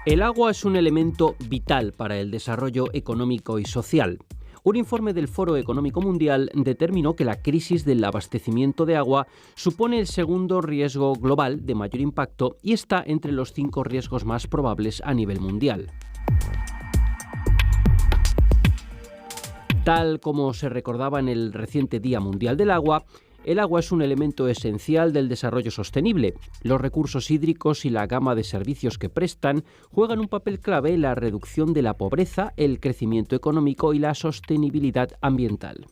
El agua es un elemento vital para el desarrollo económico y social. Un informe del Foro Económico Mundial determinó que la crisis del abastecimiento de agua supone el segundo riesgo global de mayor impacto y está entre los 5 riesgos más probables a nivel mundial. Tal como se recordaba en el reciente Día Mundial del Agua, el agua es un elemento esencial del desarrollo sostenible. Los recursos hídricos y la gama de servicios que prestan juegan un papel clave en la reducción de la pobreza, el crecimiento económico y la sostenibilidad ambiental.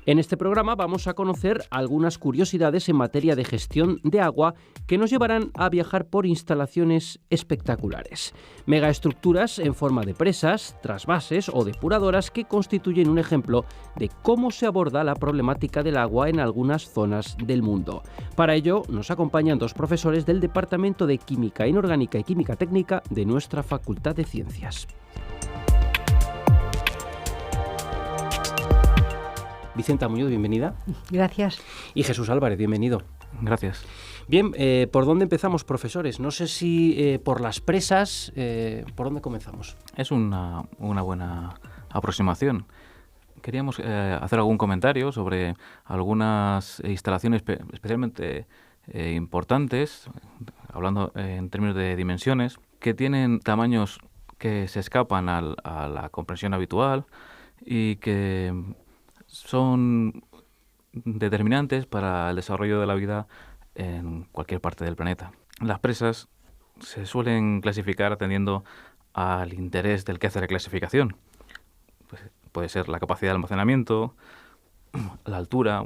En este programa vamos a conocer algunas curiosidades en materia de gestión de agua que nos llevarán a viajar por instalaciones espectaculares. Megaestructuras en forma de presas, trasvases o depuradoras que constituyen un ejemplo de cómo se aborda la problemática del agua en algunas zonas del mundo. Para ello nos acompañan 2 profesores del Departamento de Química Inorgánica y Química Técnica de nuestra Facultad de Ciencias. Vicenta Muñoz, bienvenida. Gracias. Y Jesús Álvarez, bienvenido. Gracias. Bien, ¿por dónde empezamos, profesores? No sé si por las presas, ¿por dónde comenzamos? Es una buena aproximación. Queríamos hacer algún comentario sobre algunas instalaciones especialmente importantes, hablando en términos de dimensiones, que tienen tamaños que se escapan a la comprensión habitual y que son determinantes para el desarrollo de la vida en cualquier parte del planeta. Las presas se suelen clasificar atendiendo al interés del que hace la clasificación. Pues puede ser la capacidad de almacenamiento, la altura,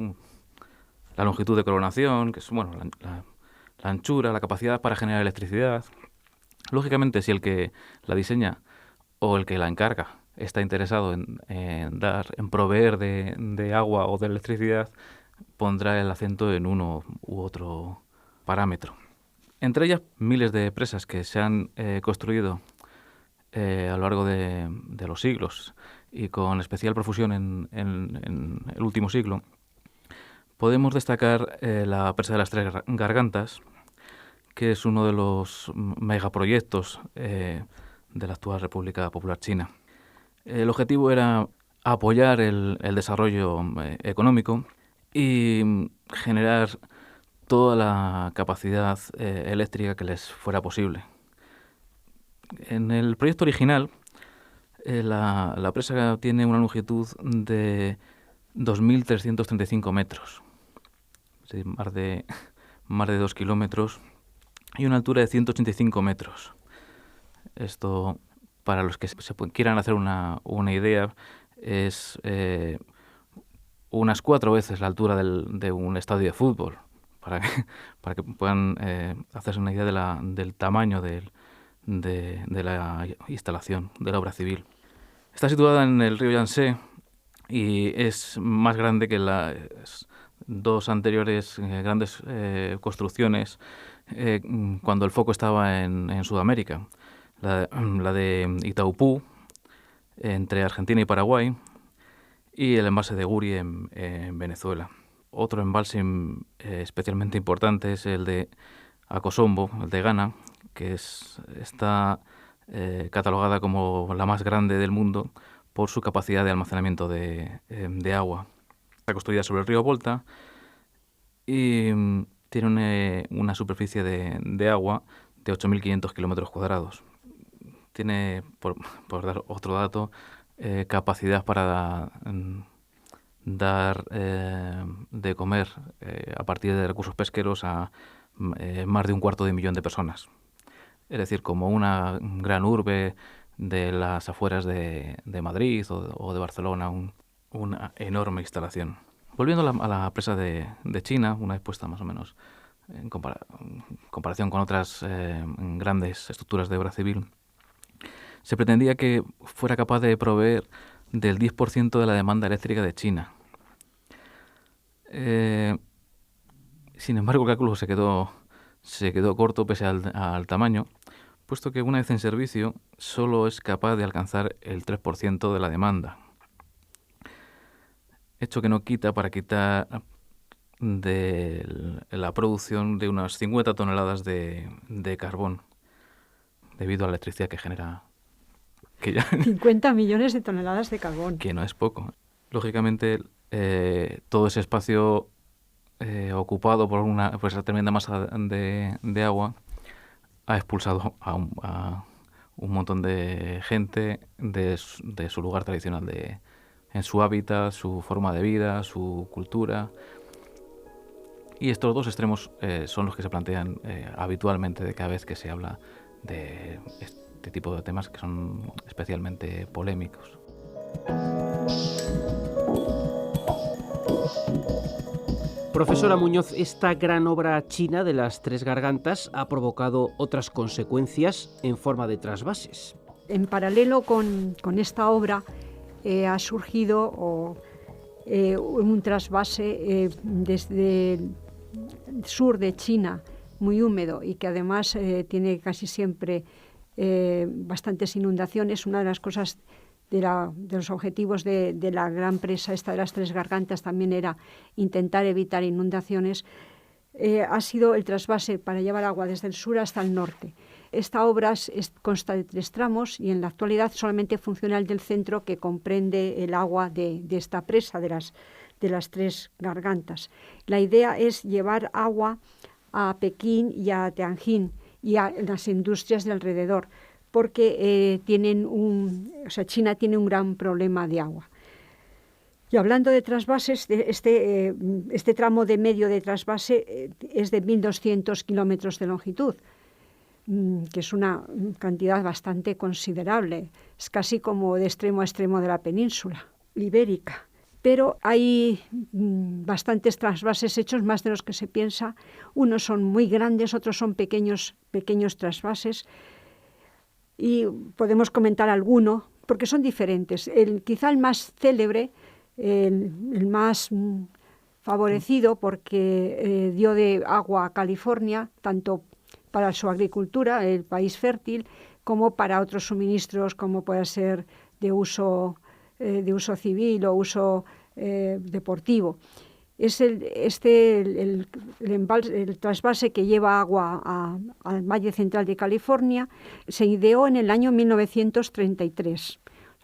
la longitud de coronación, que es la anchura, la capacidad para generar electricidad. Lógicamente, si el que la diseña o el que la encarga está interesado en proveer de agua o de electricidad, pondrá el acento en uno u otro parámetro. Entre ellas, miles de presas que se han construido a lo largo de los siglos y con especial profusión en el último siglo. Podemos destacar la presa de las Tres Gargantas, que es uno de los megaproyectos de la actual República Popular China. El objetivo era apoyar el desarrollo económico y generar toda la capacidad eléctrica que les fuera posible. En el proyecto original, la presa tiene una longitud de 2.335 metros, es decir, más de 2 kilómetros, y una altura de 185 metros. Esto, para los que quieran hacer una idea, es unas 4 veces la altura de un estadio de fútbol, para que puedan hacerse una idea del tamaño de la instalación, de la obra civil. Está situada en el río Yangtze y es más grande que las 2 anteriores grandes construcciones cuando el foco estaba en Sudamérica. La de Itaupú, entre Argentina y Paraguay, y el embalse de Guri en Venezuela. Otro embalse especialmente importante es el de Akosombo, el de Ghana, que está catalogada como la más grande del mundo por su capacidad de almacenamiento de agua. Está construida sobre el río Volta y tiene una superficie de agua de 8.500 kilómetros cuadrados. Tiene, por dar otro dato, capacidad para dar de comer a partir de recursos pesqueros a más de 250.000 de personas. Es decir, como una gran urbe de las afueras de Madrid o de Barcelona, una enorme instalación. Volviendo a la presa de China, una vez puesta más o menos en comparación con otras grandes estructuras de obra civil, se pretendía que fuera capaz de proveer del 10% de la demanda eléctrica de China. Sin embargo, el cálculo se quedó corto pese al tamaño, puesto que una vez en servicio solo es capaz de alcanzar el 3% de la demanda. Hecho que no quita para de la producción de unas 50 toneladas de carbón debido a la electricidad que genera. Que ya 50 millones de toneladas de carbón. Que no es poco. Lógicamente, todo ese espacio ocupado por esa tremenda masa de agua ha expulsado a un montón de gente de su lugar tradicional, en su hábitat, su forma de vida, su cultura. Y estos dos extremos son los que se plantean habitualmente de cada vez que se habla de este tipo de temas que son especialmente polémicos. Profesora Muñoz, esta gran obra china de las tres gargantas ha provocado otras consecuencias en forma de trasvases. En paralelo con esta obra ha surgido un trasvase desde el sur de China, muy húmedo y que además tiene casi siempre bastantes inundaciones. Una de las cosas de los objetivos de la gran presa esta de las tres gargantas también era intentar evitar inundaciones. Ha sido el trasvase para llevar agua desde el sur hasta el norte. Esta obra consta de 3 tramos y en la actualidad solamente funciona el del centro, que comprende el agua de esta presa de las tres gargantas. La idea es llevar agua a Pekín y a Tianjin y a las industrias de alrededor, porque China tiene un gran problema de agua. Y hablando de trasvases, este tramo de medio de trasvase es de 1.200 kilómetros de longitud, que es una cantidad bastante considerable. Es casi como de extremo a extremo de la península ibérica. Pero hay bastantes trasvases hechos, más de los que se piensa. Unos son muy grandes, otros son pequeños trasvases. Y podemos comentar alguno, porque son diferentes. Quizá el más célebre, el más favorecido, porque dio de agua a California, tanto para su agricultura, el país fértil, como para otros suministros, como puede ser de uso civil o uso deportivo. Es el trasvase que lleva agua al Valle Central de California. Se ideó en el año 1933,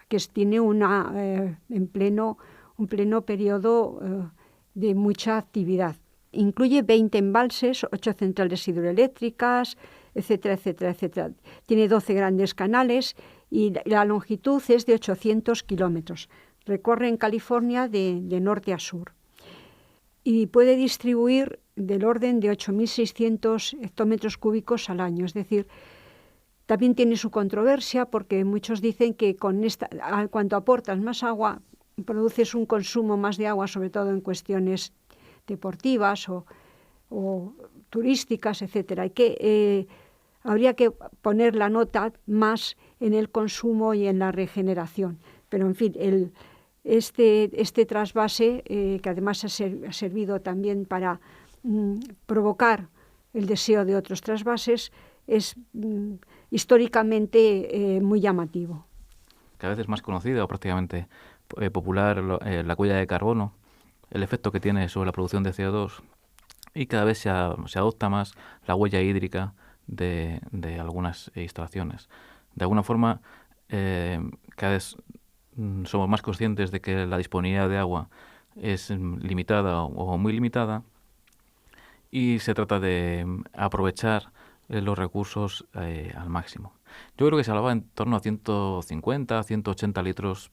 que tiene un pleno periodo de mucha actividad. Incluye 20 embalses, 8 centrales hidroeléctricas, etcétera, etcétera, etcétera. Tiene 12 grandes canales y la longitud es de 800 kilómetros. Recorre en California de norte a sur. Y puede distribuir del orden de 8.600 hectómetros cúbicos al año. Es decir, también tiene su controversia porque muchos dicen que cuando aportas más agua, produces un consumo más de agua, sobre todo en cuestiones deportivas o turísticas, etcétera. Habría que poner la nota más en el consumo y en la regeneración. Pero, en fin, este trasvase, que además ha servido también para provocar el deseo de otros trasvases, es históricamente muy llamativo. Cada vez es más conocida o prácticamente popular la huella de carbono, el efecto que tiene sobre la producción de CO2, y cada vez se adopta más la huella hídrica de algunas instalaciones. De alguna forma, cada vez somos más conscientes de que la disponibilidad de agua es limitada o muy limitada, y se trata de aprovechar los recursos al máximo. Yo creo que se hablaba en torno a 150, 180 litros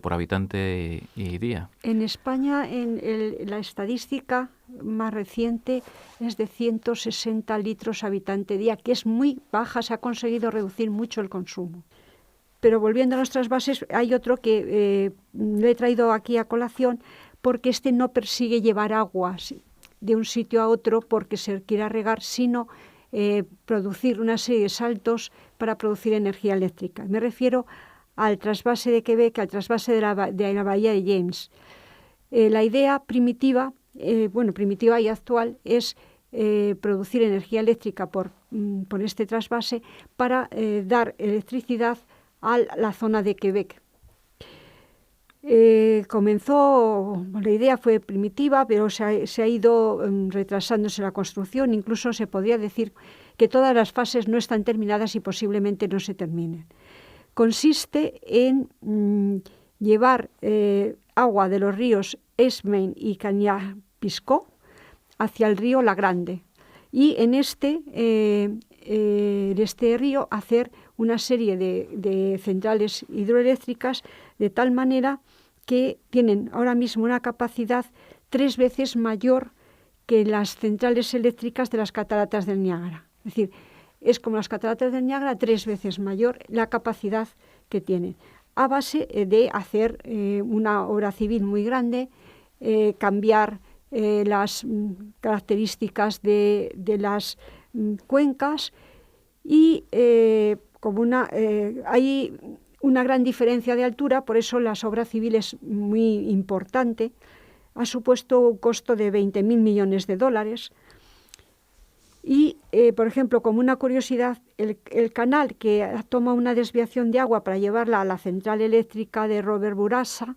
por habitante y día. En España, la estadística más reciente es de 160 litros habitante día, que es muy baja. Se ha conseguido reducir mucho el consumo. Pero volviendo a los trasvases, hay otro que lo he traído aquí a colación, porque no persigue llevar agua de un sitio a otro porque se quiera regar, sino producir una serie de saltos para producir energía eléctrica. Me refiero al trasvase de Quebec, al trasvase de la bahía de James. La idea primitiva y actual, es producir energía eléctrica por este trasvase para dar electricidad a la zona de Quebec. La idea fue primitiva, pero se ha ido retrasándose la construcción. Incluso se podría decir que todas las fases no están terminadas y posiblemente no se terminen. Consiste en llevar agua de los ríos Esmein y Cañapisco hacia el río La Grande, y en este río hacer una serie de centrales hidroeléctricas, de tal manera que tienen ahora mismo una capacidad 3 veces mayor que las centrales eléctricas de las cataratas del Niágara. Es decir, es como las cataratas del Niágara, 3 veces mayor la capacidad que tienen, a base de hacer una obra civil muy grande, cambiar las características de las cuencas, y hay una gran diferencia de altura, por eso la obra civil es muy importante. Ha supuesto un costo de 20.000 millones de dólares. Y, por ejemplo, como una curiosidad, el canal que toma una desviación de agua para llevarla a la central eléctrica de Robert Bourassa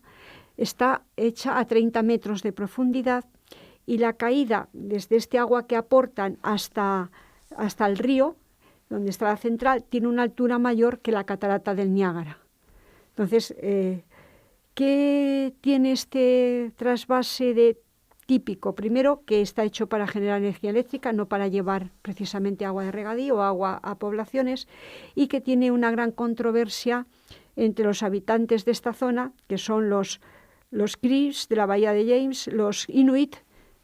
está hecha a 30 metros de profundidad, y la caída desde este agua que aportan hasta el río, donde está la central, tiene una altura mayor que la catarata del Niágara. Entonces, ¿qué tiene este trasvase de típico? Primero, que está hecho para generar energía eléctrica, no para llevar precisamente agua de regadío o agua a poblaciones, y que tiene una gran controversia entre los habitantes de esta zona, que son los Crees de la bahía de James, los Inuit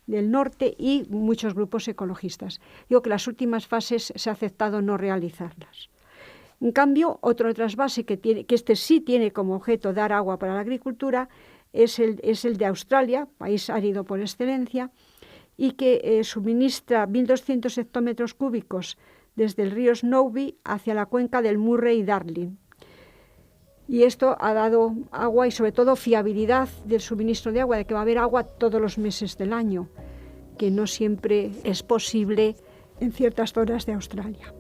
del norte y muchos grupos ecologistas. Digo que las últimas fases se ha aceptado no realizarlas. En cambio, otro trasvase que este sí tiene como objeto dar agua para la agricultura es el de Australia, país árido por excelencia, y que suministra 1.200 hectómetros cúbicos desde el río Snowy hacia la cuenca del Murray y Darling. Y esto ha dado agua y sobre todo fiabilidad del suministro de agua, de que va a haber agua todos los meses del año, que no siempre es posible en ciertas zonas de Australia.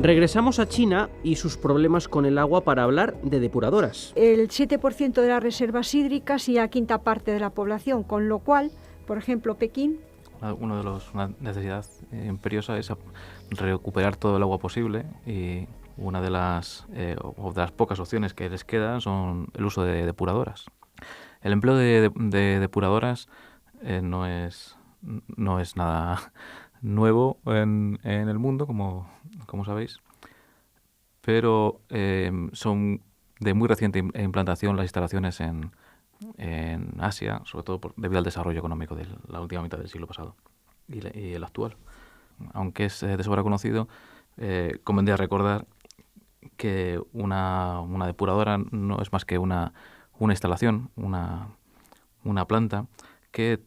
Regresamos a China y sus problemas con el agua para hablar de depuradoras. El 7% de las reservas hídricas y la quinta parte de la población, con lo cual, por ejemplo, Pekín... Una necesidad imperiosa es recuperar todo el agua posible, y una de las pocas opciones que les quedan son el uso de depuradoras. El empleo de depuradoras no es nada nuevo en el mundo, como sabéis, pero son de muy reciente implantación las instalaciones en Asia, sobre todo debido al desarrollo económico de la última mitad del siglo pasado y el actual. Aunque es de sobra conocido, convendría recordar que una depuradora no es más que una instalación, una planta que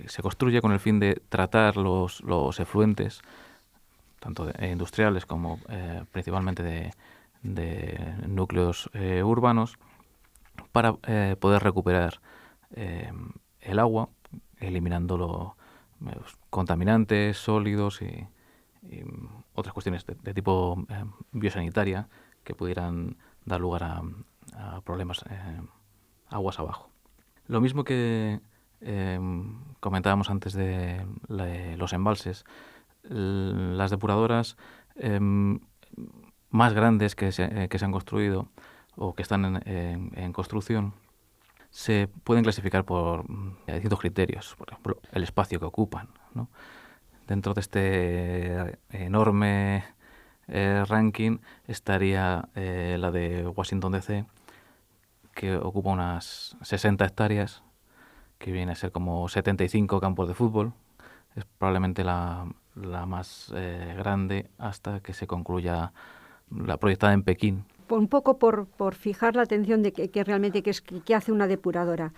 se construye con el fin de tratar los efluentes, tanto industriales como principalmente de núcleos urbanos, para poder recuperar el agua, eliminando los contaminantes, sólidos y otras cuestiones de tipo biosanitaria que pudieran dar lugar a problemas aguas abajo. Lo mismo que comentábamos antes de los embalses, las depuradoras más grandes que se han construido o que están en construcción se pueden clasificar por distintos criterios. Por ejemplo, el espacio que ocupan, ¿no? Dentro de este enorme ranking estaría la de Washington DC, que ocupa unas 60 hectáreas, que viene a ser como 75 campos de fútbol. Es probablemente la más grande hasta que se concluya la proyectada en Pekín. Un poco por fijar la atención de que realmente qué hace una depuradora.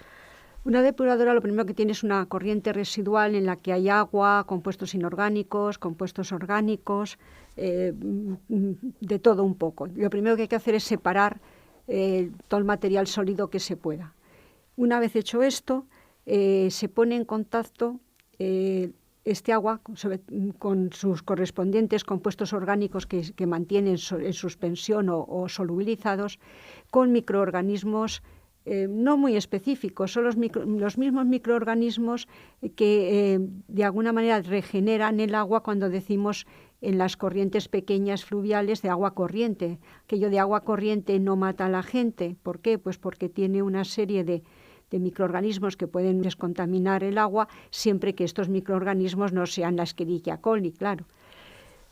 Una depuradora lo primero que tiene es una corriente residual en la que hay agua, compuestos inorgánicos, compuestos orgánicos, de todo un poco. Lo primero que hay que hacer es separar todo el material sólido que se pueda. Una vez hecho esto, se pone en contacto este agua con sus correspondientes compuestos orgánicos que mantienen en suspensión o solubilizados con microorganismos no muy específicos, son los mismos microorganismos que de alguna manera regeneran el agua cuando decimos en las corrientes pequeñas fluviales de agua corriente. Aquello de agua corriente no mata a la gente. ¿Por qué? Pues porque tiene una serie de microorganismos que pueden descontaminar el agua siempre que estos microorganismos no sean la Escherichia coli, claro.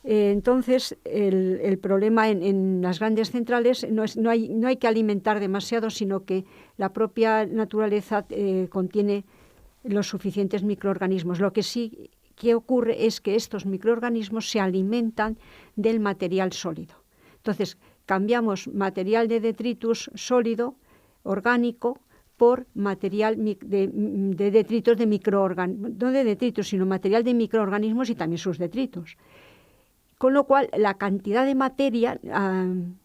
Entonces, el problema en las grandes centrales no hay que alimentar demasiado, sino que la propia naturaleza contiene los suficientes microorganismos. Lo que sí que ocurre es que estos microorganismos se alimentan del material sólido. Entonces, cambiamos material de detritus sólido, orgánico, por material de detritos de microorganismos, no de detritos, sino material de microorganismos y también sus detritos. Con lo cual, la cantidad de materia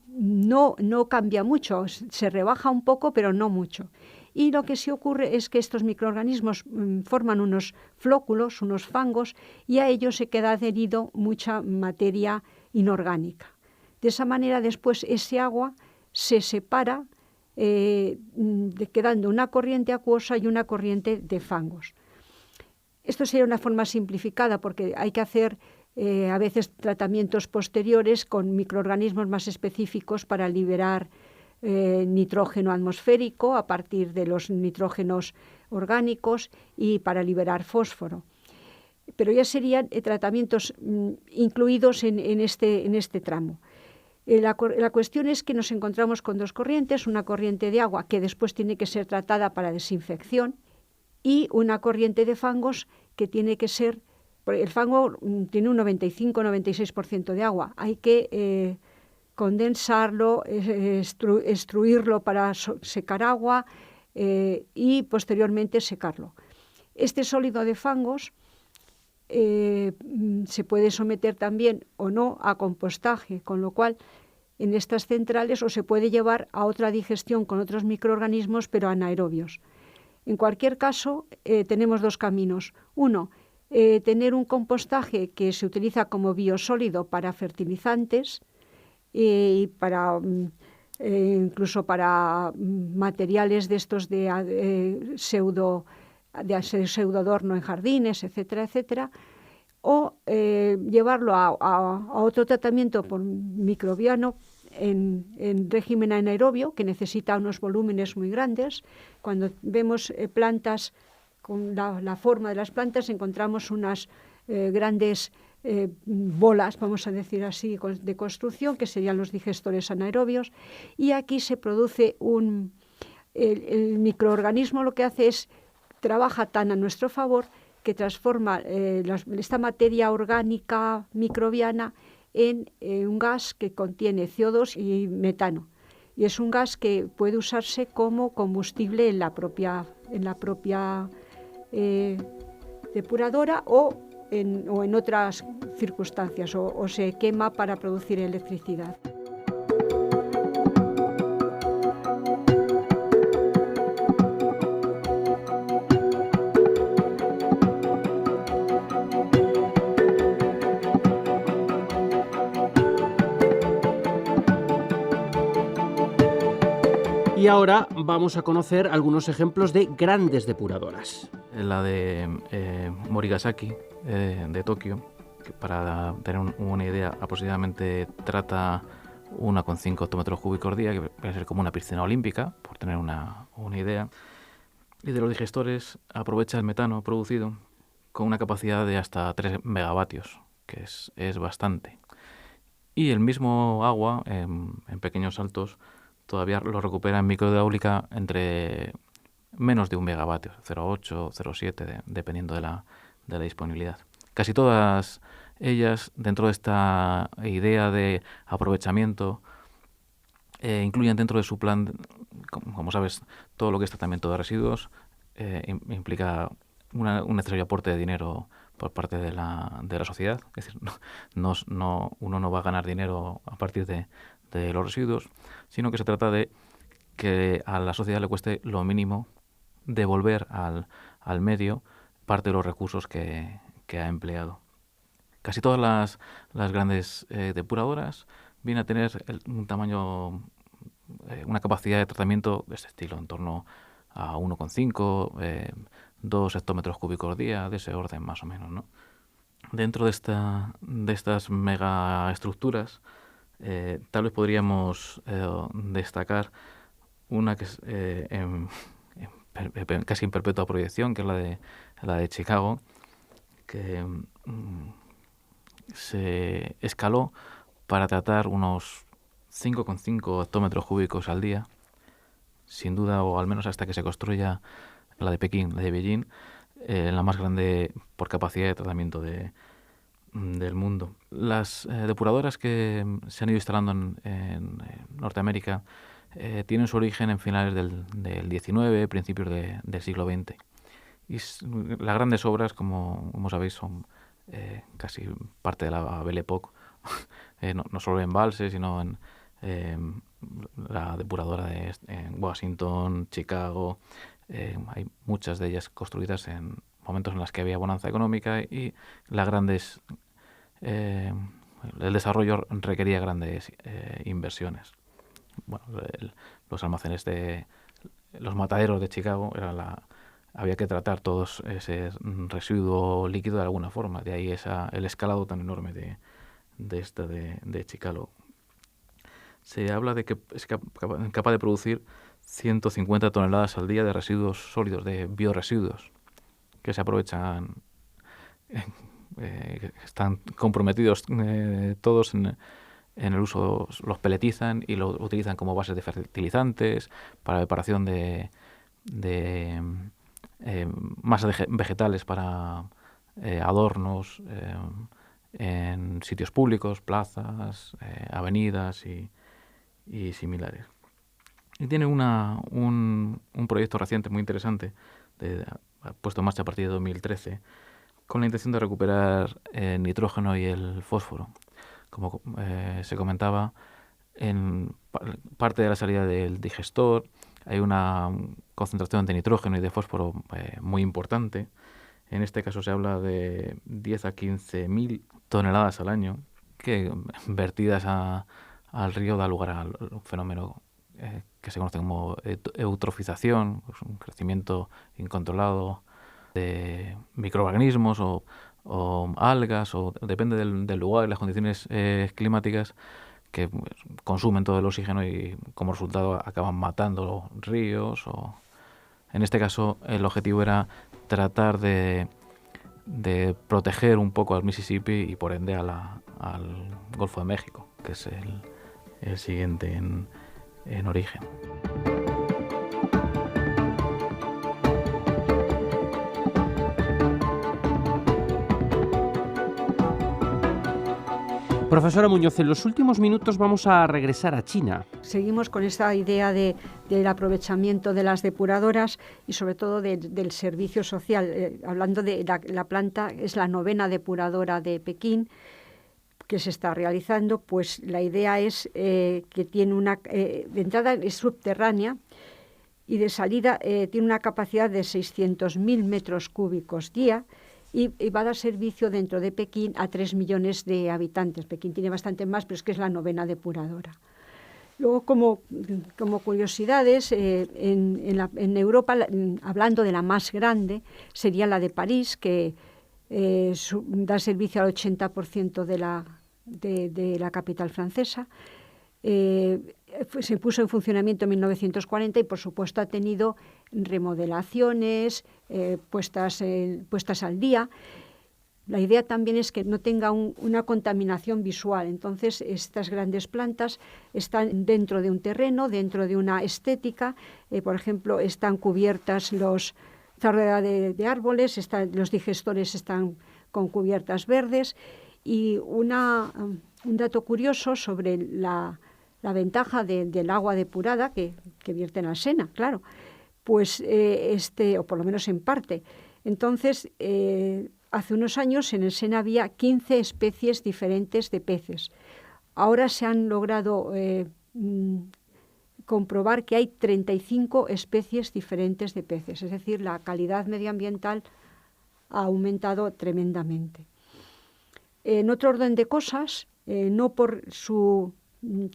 no cambia mucho, se rebaja un poco, pero no mucho. Y lo que sí ocurre es que estos microorganismos forman unos flóculos, unos fangos, y a ellos se queda adherido mucha materia inorgánica. De esa manera, después ese agua se separa, quedando una corriente acuosa y una corriente de fangos. Esto sería una forma simplificada, porque hay que hacer a veces tratamientos posteriores con microorganismos más específicos para liberar nitrógeno atmosférico a partir de los nitrógenos orgánicos y para liberar fósforo. Pero ya serían tratamientos incluidos en este tramo. La cuestión es que nos encontramos con dos corrientes, una corriente de agua que después tiene que ser tratada para desinfección y una corriente de fangos que tiene que ser. El fango tiene un 95-96% de agua. Hay que condensarlo, extruirlo para secar agua y posteriormente secarlo. Este sólido de fangos se puede someter también o no a compostaje, con lo cual en estas centrales o se puede llevar a otra digestión con otros microorganismos, pero anaerobios. En cualquier caso, tenemos dos caminos. Uno, tener un compostaje que se utiliza como biosólido para fertilizantes y para incluso para materiales de estos de pseudoadorno en jardines, etcétera, etcétera, o llevarlo a otro tratamiento por microbiano en régimen anaerobio, que necesita unos volúmenes muy grandes. Cuando vemos plantas con la forma de las plantas, encontramos unas grandes bolas, vamos a decir así, de construcción, que serían los digestores anaerobios, y aquí se produce el microorganismo lo que hace es, trabaja tan a nuestro favor que transforma esta materia orgánica microbiana en un gas que contiene CO2 y metano. Y es un gas que puede usarse como combustible en la propia depuradora o en otras circunstancias, o se quema para producir electricidad. Y ahora vamos a conocer algunos ejemplos de grandes depuradoras. La de Morigasaki, de Tokio, que para tener una idea, aproximadamente trata 1,5 hectómetros cúbicos día, que puede ser como una piscina olímpica, por tener una idea. Y de los digestores aprovecha el metano producido con una capacidad de hasta 3 megavatios, que es bastante. Y el mismo agua, en pequeños saltos, todavía lo recupera en microhidráulica entre menos de 1 megavatio, 0,8, 0,7, dependiendo de la disponibilidad. Casi todas ellas, dentro de esta idea de aprovechamiento, incluyen dentro de su plan, como sabes, todo lo que es tratamiento de residuos, implica un necesario aporte de dinero por parte de la sociedad. Es decir, uno no va a ganar dinero a partir de los residuos, sino que se trata de que a la sociedad le cueste lo mínimo devolver al al medio parte de los recursos que ha empleado. Casi todas las grandes depuradoras vienen a tener un tamaño, una capacidad de tratamiento de este estilo, en torno a 1,5, 2 hectómetros cúbicos día, de ese orden más o menos, ¿no? Dentro de estas megaestructuras, tal vez podríamos destacar una que es casi en perpetua proyección, que es la de Chicago, que se escaló para tratar unos 5,5 hectómetros cúbicos al día, sin duda, o al menos hasta que se construya la de Pekín, la de Beijing, la más grande por capacidad de tratamiento del mundo. Las depuradoras que se han ido instalando en Norteamérica tienen su origen en finales del XIX, principios del siglo XX. Y las grandes obras, como sabéis, son casi parte de la Belle Époque, no solo en embalses, sino en la depuradora en Washington, Chicago. Hay muchas de ellas construidas en momentos en los que había bonanza económica y el desarrollo requería grandes inversiones. Bueno, los almacenes los mataderos de Chicago había que tratar todos ese residuo líquido de alguna forma. De ahí el escalado tan enorme de Chicago. Se habla de que es capaz de producir 150 toneladas al día de residuos sólidos, de bioresiduos, que se aprovechan, están comprometidos todos en el uso, los peletizan y lo utilizan como bases de fertilizantes, para preparación de masas vegetales para adornos en sitios públicos, plazas, avenidas y similares. Y tiene un proyecto reciente muy interesante, puesto en marcha a partir de 2013, con la intención de recuperar el nitrógeno y el fósforo. Como se comentaba, en parte de la salida del digestor hay una concentración de nitrógeno y de fósforo muy importante. En este caso se habla de 10 a 15.000 toneladas al año, que vertidas al río da lugar a un fenómeno que se conoce como eutrofización, pues un crecimiento incontrolado de microorganismos o algas, o depende del lugar y las condiciones climáticas, que consumen todo el oxígeno y como resultado acaban matando ríos. En este caso el objetivo era tratar de proteger un poco al Mississippi y por ende al Golfo de México, que es el siguiente en origen. Profesora Muñoz, en los últimos minutos vamos a regresar a China. Seguimos con esta idea del aprovechamiento de las depuradoras y sobre todo del servicio social. Hablando de la planta, es la 9ª depuradora de Pekín que se está realizando. Pues la idea es que tiene de entrada es subterránea y de salida tiene una capacidad de 600.000 metros cúbicos día. Y va a dar servicio dentro de Pekín a 3 millones de habitantes. Pekín tiene bastante más, pero es que es la 9ª depuradora. Luego, como curiosidades, en Europa, hablando de la más grande, sería la de París, que da servicio al 80% de la capital francesa. Se puso en funcionamiento en 1940 y, por supuesto, ha tenido remodelaciones, puestas al día. La idea también es que no tenga una contaminación visual. Entonces, estas grandes plantas están dentro de un terreno, dentro de una estética. Por ejemplo, están cubiertas rodeada de árboles, los digestores están con cubiertas verdes. Y un dato curioso sobre la ventaja del agua depurada que vierten al Sena, claro, pues o por lo menos en parte. Entonces, hace unos años en el Sena había 15 especies diferentes de peces. Ahora se han logrado comprobar que hay 35 especies diferentes de peces, es decir, la calidad medioambiental ha aumentado tremendamente. En otro orden de cosas, no por su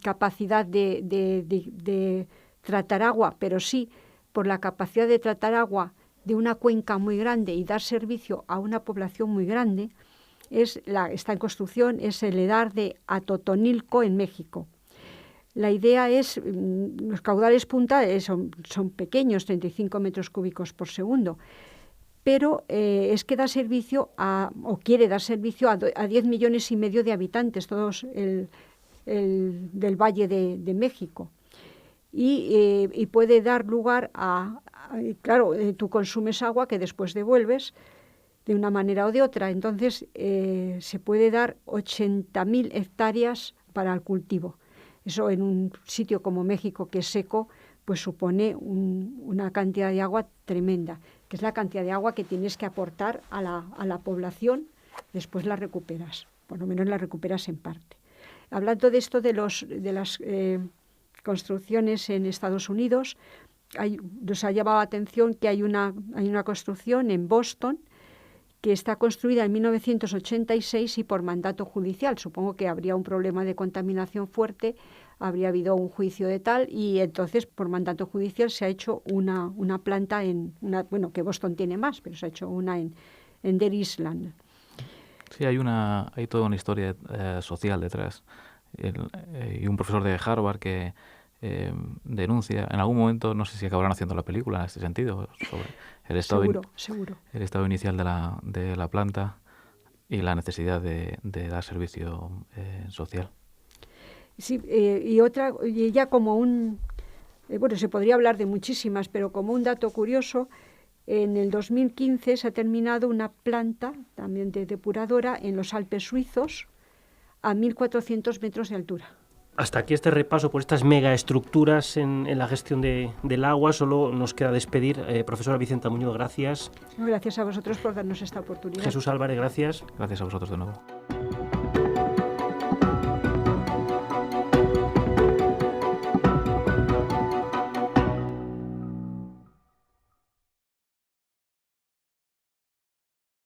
capacidad de tratar agua, pero sí por la capacidad de tratar agua de una cuenca muy grande y dar servicio a una población muy grande, está en construcción, es el Edar de Atotonilco en México. La idea es, los caudales punta son pequeños, 35 metros cúbicos por segundo, pero es que da servicio o quiere dar servicio a 10 millones y medio de habitantes, todos del Valle de México. Y puede dar lugar claro, tú consumes agua que después devuelves de una manera o de otra, entonces se puede dar 80.000 hectáreas para el cultivo. Eso en un sitio como México, que es seco, pues supone una cantidad de agua tremenda, que es la cantidad de agua que tienes que aportar a la población, después la recuperas, por lo menos la recuperas en parte. Hablando de esto de las construcciones en Estados Unidos, nos ha llamado la atención que hay una construcción en Boston que está construida en 1986 y por mandato judicial. Supongo que habría un problema de contaminación fuerte, habría habido un juicio de tal y entonces por mandato judicial se ha hecho una planta que Boston tiene más, pero se ha hecho una en Deer Island. Sí, hay toda una historia social detrás. Y un profesor de Harvard que denuncia, en algún momento, no sé si acabarán haciendo la película en este sentido, sobre el estado, seguro. El estado inicial de la planta y la necesidad de dar servicio social. Sí, y ya como se podría hablar de muchísimas, pero como un dato curioso, en el 2015 se ha terminado una planta también de depuradora en los Alpes suizos a 1.400 metros de altura. Hasta aquí este repaso por estas megaestructuras en la gestión del agua. Solo nos queda despedir. Profesora Vicenta Muñoz, gracias. Gracias a vosotros por darnos esta oportunidad. Jesús Álvarez, gracias. Gracias a vosotros de nuevo.